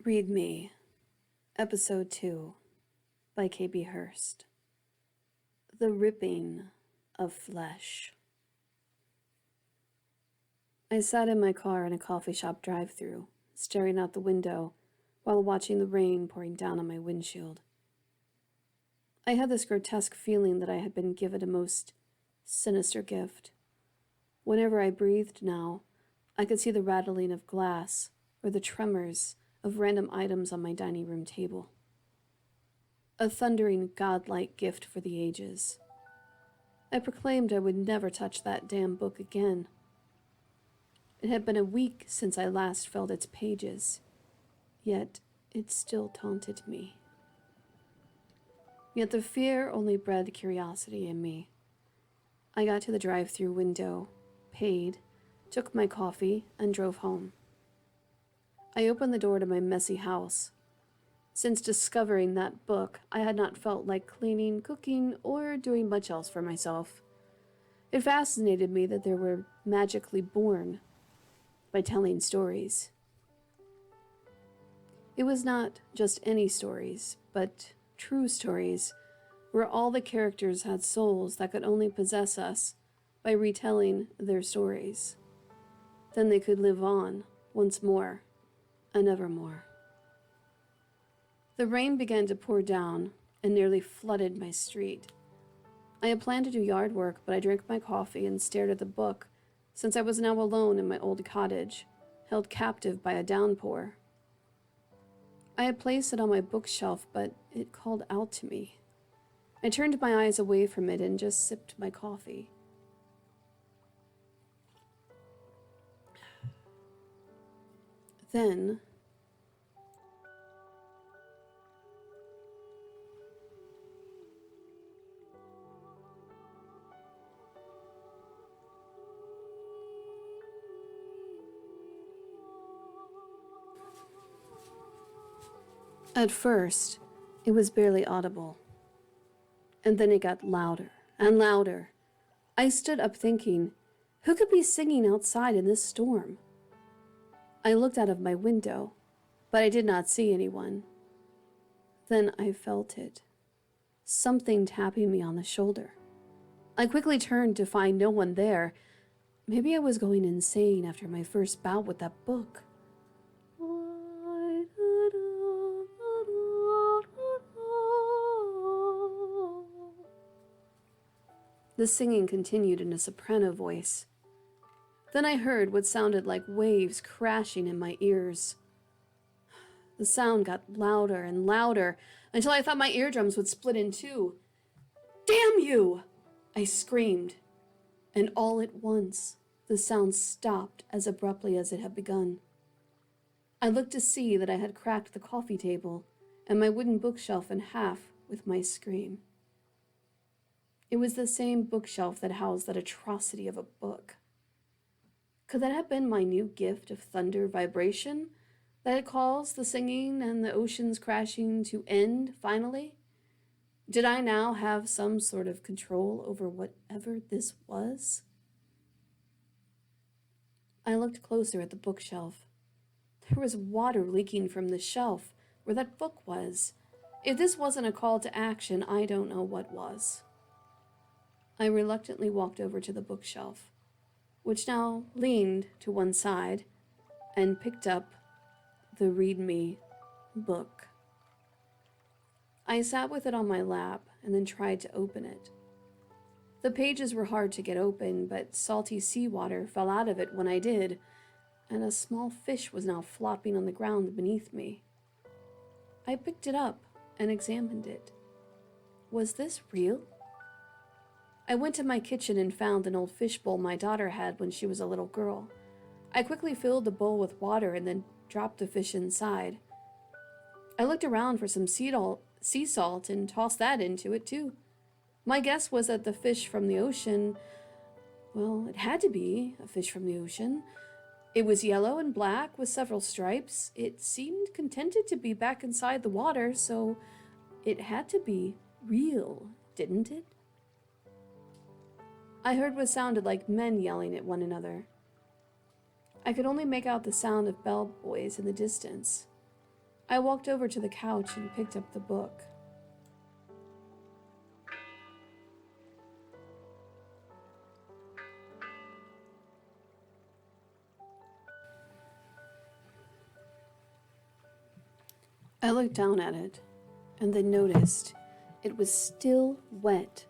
Read Me, Episode 2, by KB Hurst. The Ripping of Flesh. I sat in my car in a coffee shop drive-thru, staring out the window while watching the rain pouring down on my windshield. I had this grotesque feeling that I had been given a most sinister gift. Whenever I breathed now, I could see the rattling of glass or the tremors of random items on my dining room table. A thundering, godlike gift for the ages. I proclaimed I would never touch that damn book again. It had been a week since I last felt its pages, yet it still taunted me. Yet the fear only bred curiosity in me. I got to the drive-thru window, paid, took my coffee, and drove home. I opened the door to my messy house. Since discovering that book, I had not felt like cleaning, cooking, or doing much else for myself. It fascinated me that there were magically born by telling stories. It was not just any stories, but true stories, where all the characters had souls that could only possess us by retelling their stories. Then they could live on once more and evermore. The rain began to pour down and nearly flooded my street. I had planned to do yard work, but I drank my coffee and stared at the book, since I was now alone in my old cottage, held captive by a downpour. I had placed it on my bookshelf, but it called out to me. I turned my eyes away from it and just sipped my coffee. Then, at first, it was barely audible. And then it got louder and louder. I stood up thinking, who could be singing outside in this storm? I looked out of my window, but I did not see anyone. Then I felt it. Something tapping me on the shoulder. I quickly turned to find no one there. Maybe I was going insane after my first bout with that book. The singing continued in a soprano voice. Then I heard what sounded like waves crashing in my ears. The sound got louder and louder until I thought my eardrums would split in two. "Damn you!" I screamed, and all at once the sound stopped as abruptly as it had begun. I looked to see that I had cracked the coffee table and my wooden bookshelf in half with my scream. It was the same bookshelf that housed that atrocity of a book. Could that have been my new gift of thunder vibration that had caused the singing and the oceans crashing to end finally? Did I now have some sort of control over whatever this was? I looked closer at the bookshelf. There was water leaking from the shelf where that book was. If this wasn't a call to action, I don't know what was. I reluctantly walked over to the bookshelf, which now leaned to one side, and picked up the Read Me book. I sat with it on my lap and then tried to open it. The pages were hard to get open, but salty seawater fell out of it when I did, and a small fish was now flopping on the ground beneath me. I picked it up and examined it. Was this real? I went to my kitchen and found an old fishbowl my daughter had when she was a little girl. I quickly filled the bowl with water and then dropped the fish inside. I looked around for some sea salt and tossed that into it too. My guess was that the fish from the ocean, well, it had to be a fish from the ocean. It was yellow and black with several stripes. It seemed contented to be back inside the water, so it had to be real, didn't it? I heard what sounded like men yelling at one another. I could only make out the sound of bellboys in the distance. I walked over to the couch and picked up the book. I looked down at it and then noticed it was still wet,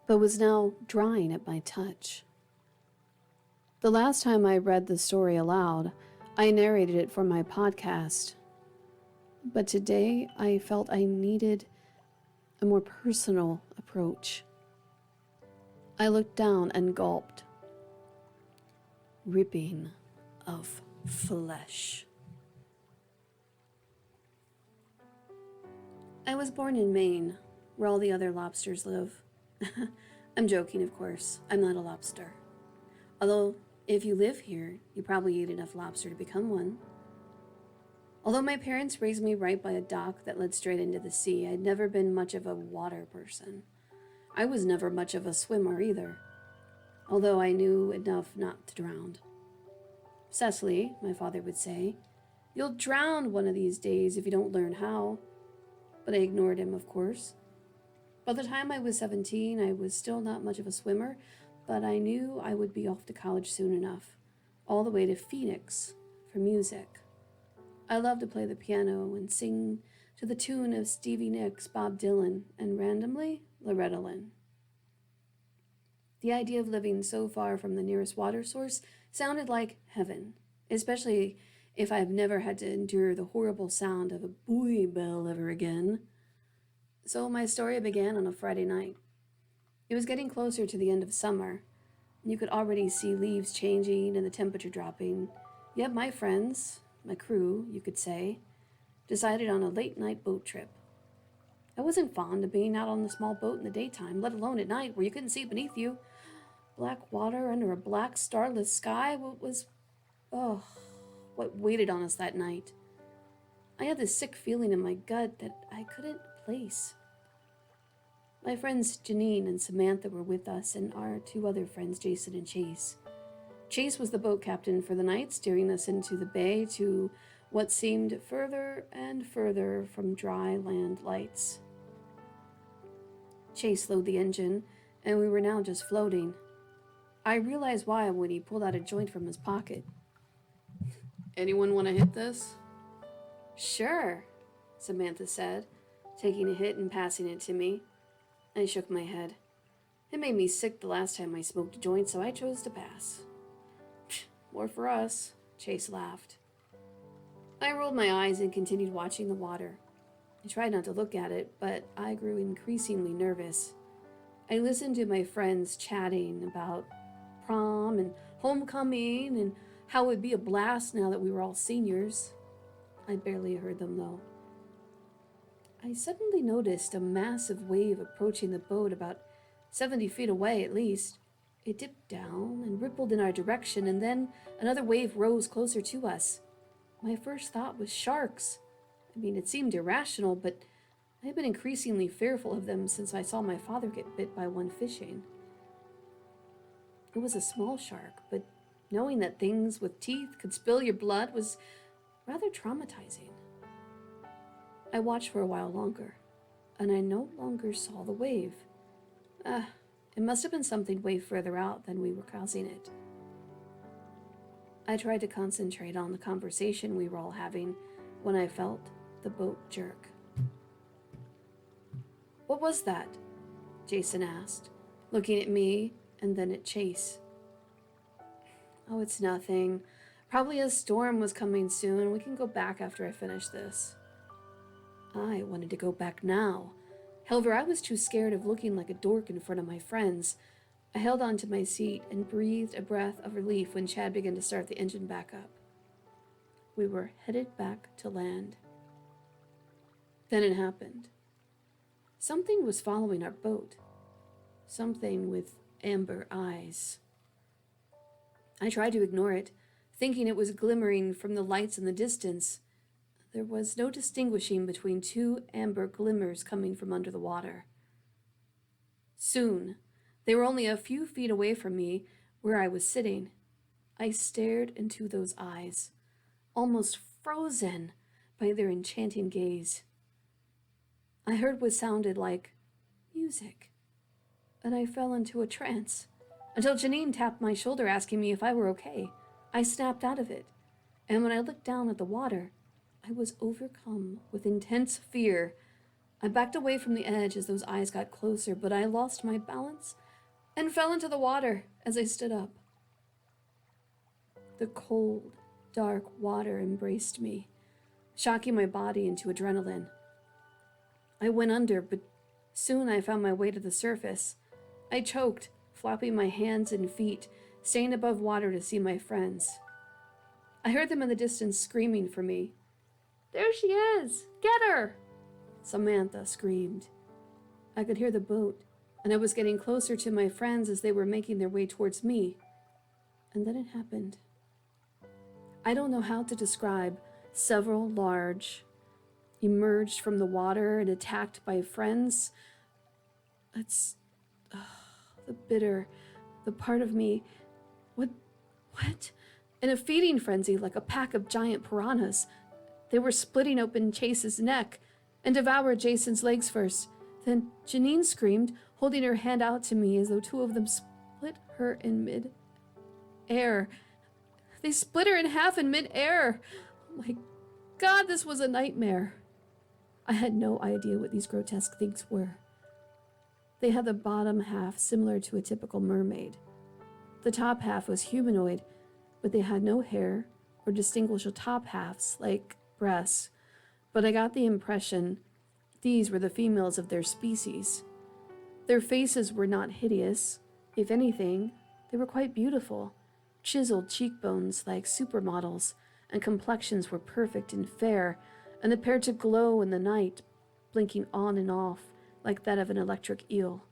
but was now drying at my touch. The last time I read the story aloud, I narrated it for my podcast, but today I felt I needed a more personal approach. I looked down and gulped. Ripping of flesh. I was born in Maine, where all the other lobsters live. I'm joking, of course. I'm not a lobster. Although, if you live here, you probably eat enough lobster to become one. Although my parents raised me right by a dock that led straight into the sea, I'd never been much of a water person. I was never much of a swimmer either, although I knew enough not to drown. Cecily, my father would say, "You'll drown one of these days if you don't learn how." But I ignored him, of course. By the time I was 17, I was still not much of a swimmer, but I knew I would be off to college soon enough, all the way to Phoenix for music. I loved to play the piano and sing to the tune of Stevie Nicks, Bob Dylan, and randomly, Loretta Lynn. The idea of living so far from the nearest water source sounded like heaven, especially if I've never had to endure the horrible sound of a buoy bell ever again. So my story began on a Friday night. It was getting closer to the end of summer. You could already see leaves changing and the temperature dropping. Yet my friends, my crew, you could say, decided on a late-night boat trip. I wasn't fond of being out on the small boat in the daytime, let alone at night where you couldn't see beneath you. Black water under a black starless sky what waited on us that night. I had this sick feeling in my gut that I couldn't place. My friends Janine and Samantha were with us, and our two other friends, Jason and Chase. Chase was the boat captain for the night, steering us into the bay to what seemed further and further from dry land lights. Chase slowed the engine, and we were now just floating. I realized why when he pulled out a joint from his pocket. "Anyone want to hit this?" "Sure," Samantha said, taking a hit and passing it to me. I shook my head. It made me sick the last time I smoked a joint, so I chose to pass. "More for us," Chase laughed. I rolled my eyes and continued watching the water. I tried not to look at it, but I grew increasingly nervous. I listened to my friends chatting about prom and homecoming and how it would be a blast now that we were all seniors. I barely heard them, though. I suddenly noticed a massive wave approaching the boat about 70 feet away at least. It dipped down and rippled in our direction, and then another wave rose closer to us. My first thought was sharks. It seemed irrational, but I had been increasingly fearful of them since I saw my father get bit by one fishing. It was a small shark, but knowing that things with teeth could spill your blood was rather traumatizing. I watched for a while longer, and I no longer saw the wave. It must have been something way further out than we were causing it. I tried to concentrate on the conversation we were all having when I felt the boat jerk. "What was that?" Jason asked, looking at me and then at Chase. "Oh, it's nothing. Probably a storm was coming soon. We can go back after I finish this." I wanted to go back now. However, I was too scared of looking like a dork in front of my friends. I held on to my seat and breathed a breath of relief when Chad began to start the engine back up. We were headed back to land. Then it happened. Something was following our boat. Something with amber eyes. I tried to ignore it, thinking it was glimmering from the lights in the distance. There was no distinguishing between two amber glimmers coming from under the water. Soon, they were only a few feet away from me, where I was sitting. I stared into those eyes, almost frozen, by their enchanting gaze. I heard what sounded like music, and I fell into a trance until Janine tapped my shoulder asking me if I were okay. I snapped out of it, and when I looked down at the water, I was overcome with intense fear. I backed away from the edge as those eyes got closer, but I lost my balance and fell into the water as I stood up. The cold, dark water embraced me, shocking my body into adrenaline. I went under, but soon I found my way to the surface. I choked, flopping my hands and feet, staying above water to see my friends. I heard them in the distance screaming for me. "There she is! Get her!" Samantha screamed. I could hear the boat, and I was getting closer to my friends as they were making their way towards me. And then it happened. I don't know how to describe. Several large emerged from the water and attacked by friends. It's the part of me. What? In a feeding frenzy like a pack of giant piranhas. They were splitting open Chase's neck and devoured Jason's legs first. Then Janine screamed, holding her hand out to me as though two of them split her in mid-air. They split her in half in mid-air. Oh my God, this was a nightmare. I had no idea what these grotesque things were. They had the bottom half similar to a typical mermaid. The top half was humanoid, but they had no hair or distinguishable top halves like breasts. But I got the impression these were the females of their species. Their faces were not hideous. If anything, they were quite beautiful. Chiseled cheekbones like supermodels, and complexions were perfect and fair, and appeared to glow in the night, blinking on and off like that of an electric eel.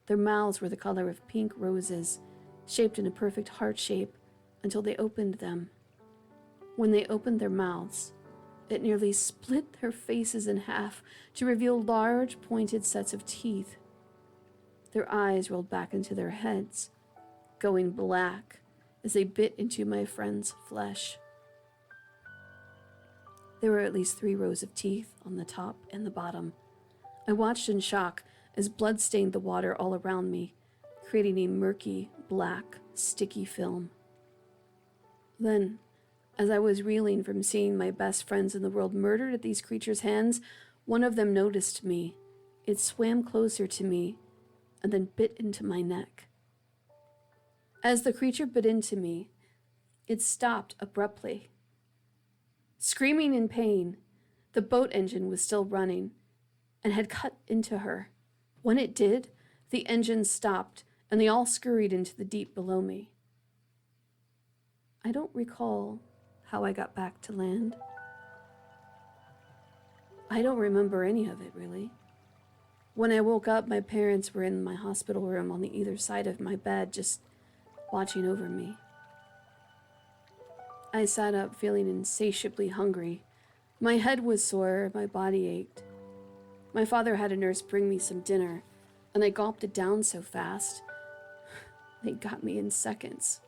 Their mouths were the color of pink roses, shaped in a perfect heart shape, until they opened them. When they opened their mouths, it nearly split their faces in half to reveal large, pointed sets of teeth. Their eyes rolled back into their heads, going black as they bit into my friend's flesh. There were at least 3 rows of teeth on the top and the bottom. I watched in shock as blood stained the water all around me, creating a murky, black, sticky film. Then, as I was reeling from seeing my best friends in the world murdered at these creatures' hands, one of them noticed me. It swam closer to me and then bit into my neck. As the creature bit into me, it stopped abruptly. Screaming in pain, the boat engine was still running and had cut into her. When it did, the engine stopped and they all scurried into the deep below me. I don't recall how I got back to land. I don't remember any of it, really. When I woke up, my parents were in my hospital room on the either side of my bed, just watching over me. I sat up feeling insatiably hungry. My head was sore, my body ached. My father had a nurse bring me some dinner, and I gulped it down so fast. They got me in seconds.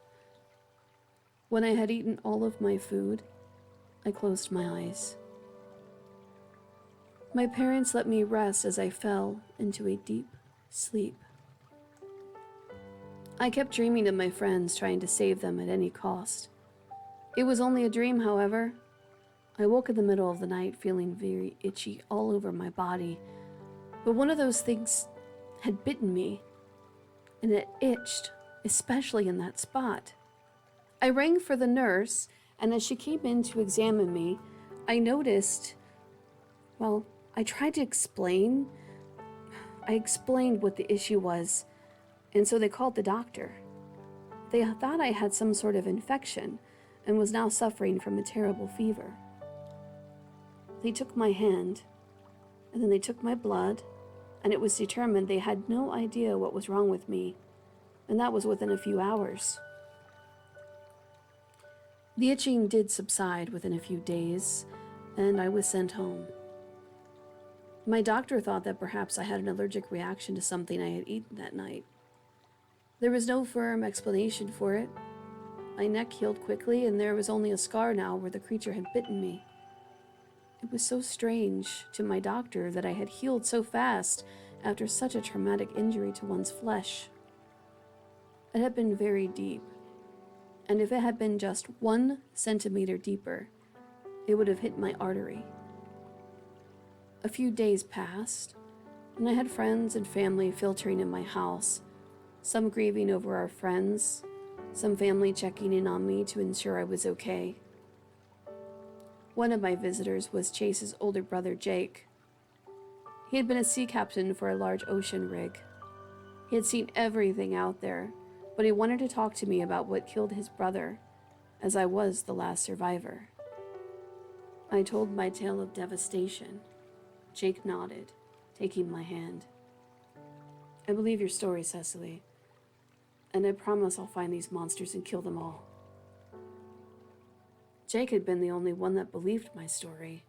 When I had eaten all of my food, I closed my eyes. My parents let me rest as I fell into a deep sleep. I kept dreaming of my friends, trying to save them at any cost. It was only a dream, however. I woke in the middle of the night feeling very itchy all over my body, but one of those things had bitten me, and it itched, especially in that spot. I rang for the nurse, and as she came in to examine me, I noticed, I tried to explain. I explained what the issue was, and so they called the doctor. They thought I had some sort of infection and was now suffering from a terrible fever. They took my hand, and then they took my blood, and it was determined they had no idea what was wrong with me, and that was within a few hours. The itching did subside within a few days, and I was sent home. My doctor thought that perhaps I had an allergic reaction to something I had eaten that night. There was no firm explanation for it. My neck healed quickly, and there was only a scar now where the creature had bitten me. It was so strange to my doctor that I had healed so fast after such a traumatic injury to one's flesh. It had been very deep, and if it had been just 1 centimeter deeper, it would have hit my artery. A few days passed, and I had friends and family filtering in my house, some grieving over our friends, some family checking in on me to ensure I was okay. One of my visitors was Chase's older brother, Jake. He had been a sea captain for a large ocean rig. He had seen everything out there, but he wanted to talk to me about what killed his brother, as I was the last survivor. I told my tale of devastation. Jake nodded, taking my hand. I believe your story, Cecily, and I promise I'll find these monsters and kill them all. Jake had been the only one that believed my story.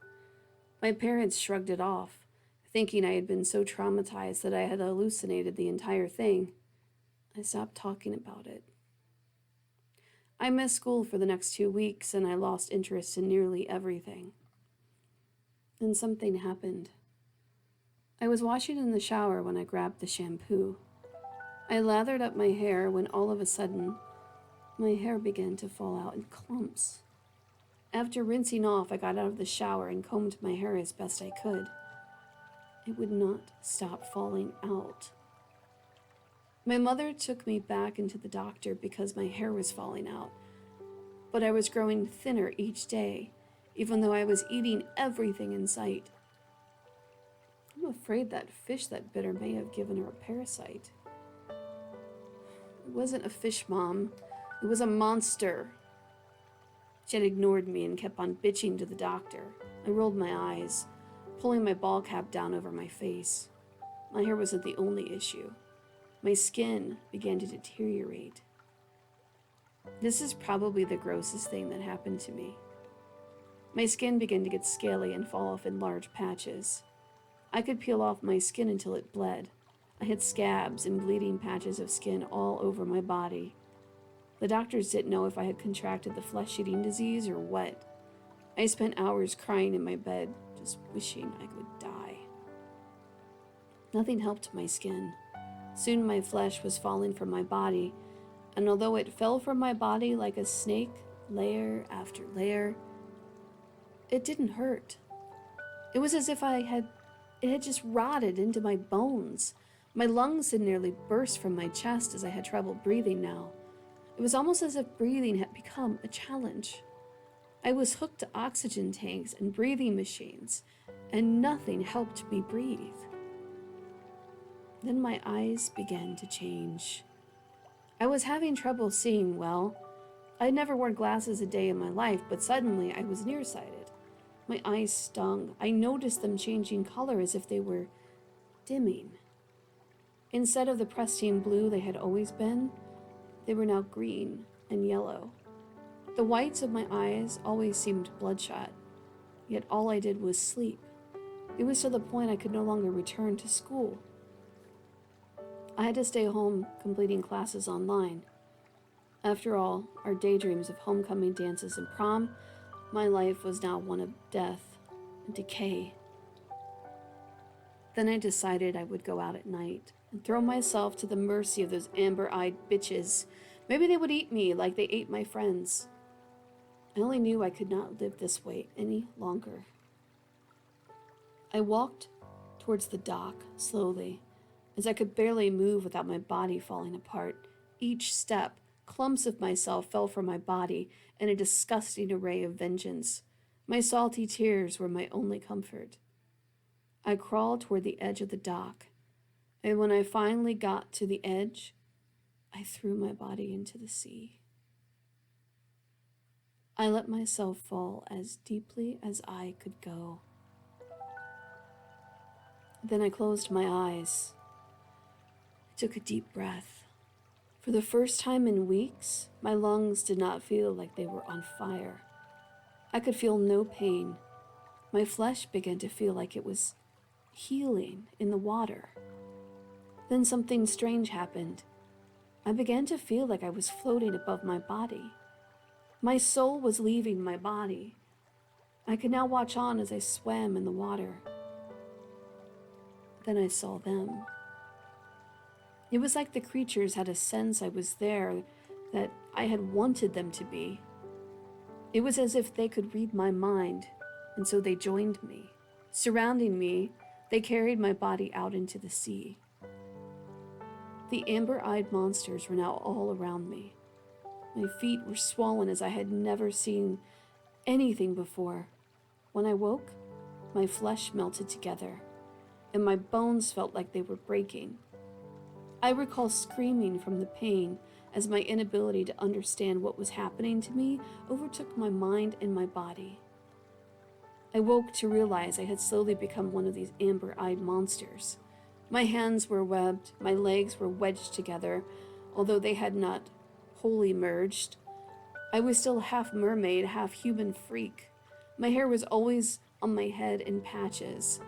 My parents shrugged it off, thinking I had been so traumatized that I had hallucinated the entire thing. I stopped talking about it. I missed school for the next 2 weeks, and I lost interest in nearly everything. Then something happened. I was washing in the shower when I grabbed the shampoo. I lathered up my hair when all of a sudden, my hair began to fall out in clumps. After rinsing off, I got out of the shower and combed my hair as best I could. It would not stop falling out. My mother took me back into the doctor because my hair was falling out, but I was growing thinner each day, even though I was eating everything in sight. I'm afraid that fish that bit her may have given her a parasite. It wasn't a fish, Mom. It was a monster. Jen ignored me and kept on bitching to the doctor. I rolled my eyes, pulling my ball cap down over my face. My hair wasn't the only issue. My skin began to deteriorate. This is probably the grossest thing that happened to me. My skin began to get scaly and fall off in large patches. I could peel off my skin until it bled. I had scabs and bleeding patches of skin all over my body. The doctors didn't know if I had contracted the flesh-eating disease or what. I spent hours crying in my bed, just wishing I could die. Nothing helped my skin. Soon my flesh was falling from my body, and although it fell from my body like a snake, layer after layer, it didn't hurt. It was as if it had just rotted into my bones. My lungs had nearly burst from my chest as I had trouble breathing now. It was almost as if breathing had become a challenge. I was hooked to oxygen tanks and breathing machines, and nothing helped me breathe. Then my eyes began to change. I was having trouble seeing well. I'd never worn glasses a day in my life, but suddenly I was nearsighted. My eyes stung. I noticed them changing color as if they were dimming. Instead of the pristine blue they had always been, they were now green and yellow. The whites of my eyes always seemed bloodshot, yet all I did was sleep. It was to the point I could no longer return to school. I had to stay home completing classes online. After all, our daydreams of homecoming dances and prom, my life was now one of death and decay. Then I decided I would go out at night and throw myself to the mercy of those amber-eyed bitches. Maybe they would eat me like they ate my friends. I only knew I could not live this way any longer. I walked towards the dock slowly, as I could barely move without my body falling apart. Each step, clumps of myself fell from my body in a disgusting array of vengeance. My salty tears were my only comfort. I crawled toward the edge of the dock, and when I finally got to the edge, I threw my body into the sea. I let myself fall as deeply as I could go. Then I closed my eyes. I took a deep breath. For the first time in weeks, my lungs did not feel like they were on fire. I could feel no pain. My flesh began to feel like it was healing in the water. Then something strange happened. I began to feel like I was floating above my body. My soul was leaving my body. I could now watch on as I swam in the water. Then I saw them. It was like the creatures had a sense I was there, that I had wanted them to be. It was as if they could read my mind, and so they joined me. Surrounding me, they carried my body out into the sea. The amber-eyed monsters were now all around me. My feet were swollen as I had never seen anything before. When I woke, my flesh melted together, and my bones felt like they were breaking. I recall screaming from the pain as my inability to understand what was happening to me overtook my mind and my body. I woke to realize I had slowly become one of these amber-eyed monsters. My hands were webbed, my legs were wedged together, although they had not wholly merged. I was still half mermaid, half human freak. My hair was always on my head in patches.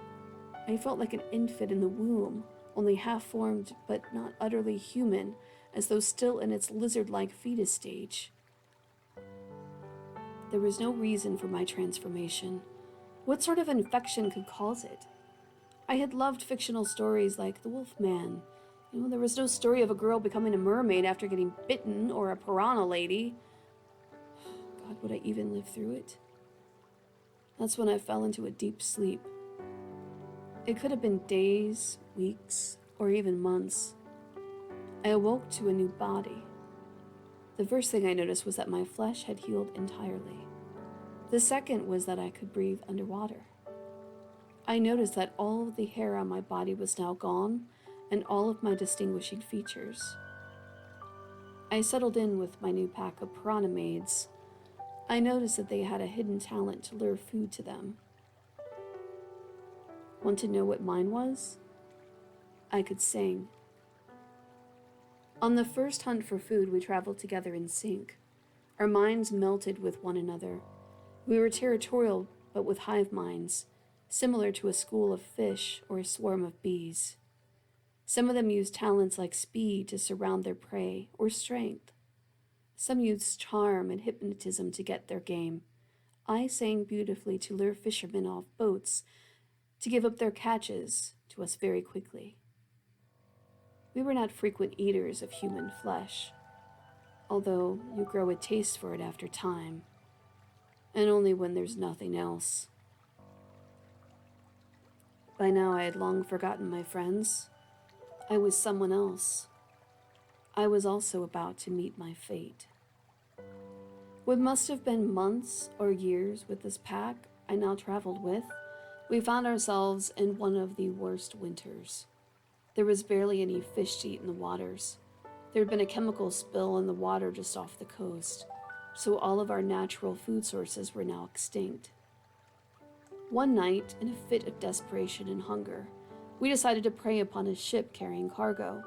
I felt like an infant in the womb, only half-formed but not utterly human, as though still in its lizard-like fetus stage. There was no reason for my transformation. What sort of infection could cause it? I had loved fictional stories like The Wolf Man. There was no story of a girl becoming a mermaid after getting bitten, or a piranha lady. God, would I even live through it? That's when I fell into a deep sleep. It could have been days, weeks, or even months. I awoke to a new body. The first thing I noticed was that my flesh had healed entirely. The second was that I could breathe underwater. I noticed that all of the hair on my body was now gone, and all of my distinguishing features. I settled in with my new pack of piranha maids. I noticed that they had a hidden talent to lure food to them. Want to know what mine was? I could sing. On the first hunt for food, we traveled together in sync. Our minds melted with one another. We were territorial, but with hive minds, similar to a school of fish or a swarm of bees. Some of them used talents like speed to surround their prey, or strength. Some used charm and hypnotism to get their game. I sang beautifully to lure fishermen off boats, to give up their catches to us very quickly. We were not frequent eaters of human flesh, although you grow a taste for it after time, and only when there's nothing else. By now I had long forgotten my friends. I was someone else. I was also about to meet my fate. What must have been months or years with this pack I now traveled with, we found ourselves in one of the worst winters. There was barely any fish to eat in the waters. There had been a chemical spill in the water just off the coast, so all of our natural food sources were now extinct. One night, in a fit of desperation and hunger, we decided to prey upon a ship carrying cargo.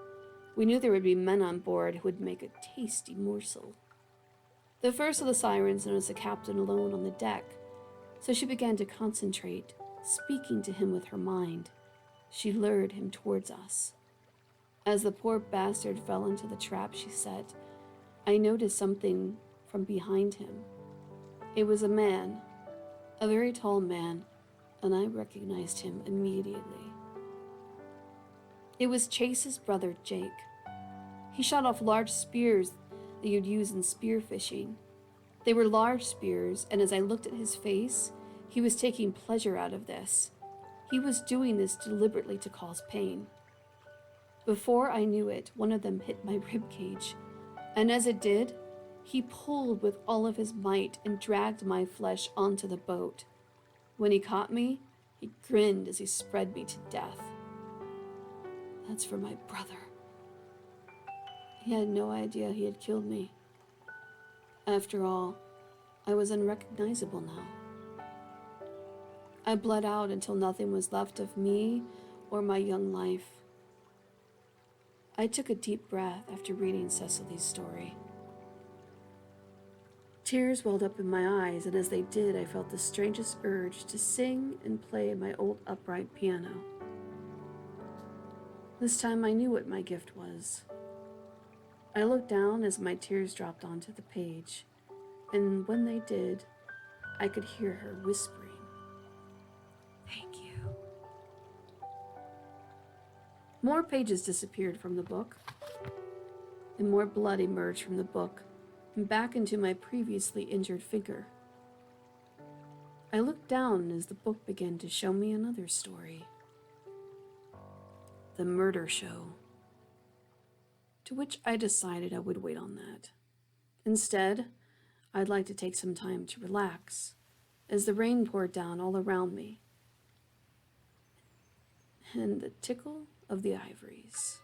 We knew there would be men on board who would make a tasty morsel. The first of the Sirens noticed the captain alone on the deck, so she began to concentrate, speaking to him with her mind. She lured him towards us. As the poor bastard fell into the trap, she said, I noticed something from behind him. It was a man, a very tall man, and I recognized him immediately. It was Chase's brother, Jake. He shot off large spears that you'd use in spearfishing. They were large spears, and as I looked at his face, he was taking pleasure out of this. He was doing this deliberately to cause pain. Before I knew it, one of them hit my ribcage, and as it did, he pulled with all of his might and dragged my flesh onto the boat. When he caught me, he grinned as he spread me to death. That's for my brother. He had no idea he had killed me. After all, I was unrecognizable now. I bled out until nothing was left of me or my young life. I took a deep breath after reading Cecily's story. Tears welled up in my eyes, and as they did, I felt the strangest urge to sing and play my old upright piano. This time I knew what my gift was. I looked down as my tears dropped onto the page, and when they did, I could hear her whispering, "Thank you." More pages disappeared from the book, and more blood emerged from the book and back into my previously injured finger. I looked down as the book began to show me another story. The Murder Show. To which I decided I would wait on that. Instead, I'd like to take some time to relax as the rain poured down all around me and the tickle of the ivories.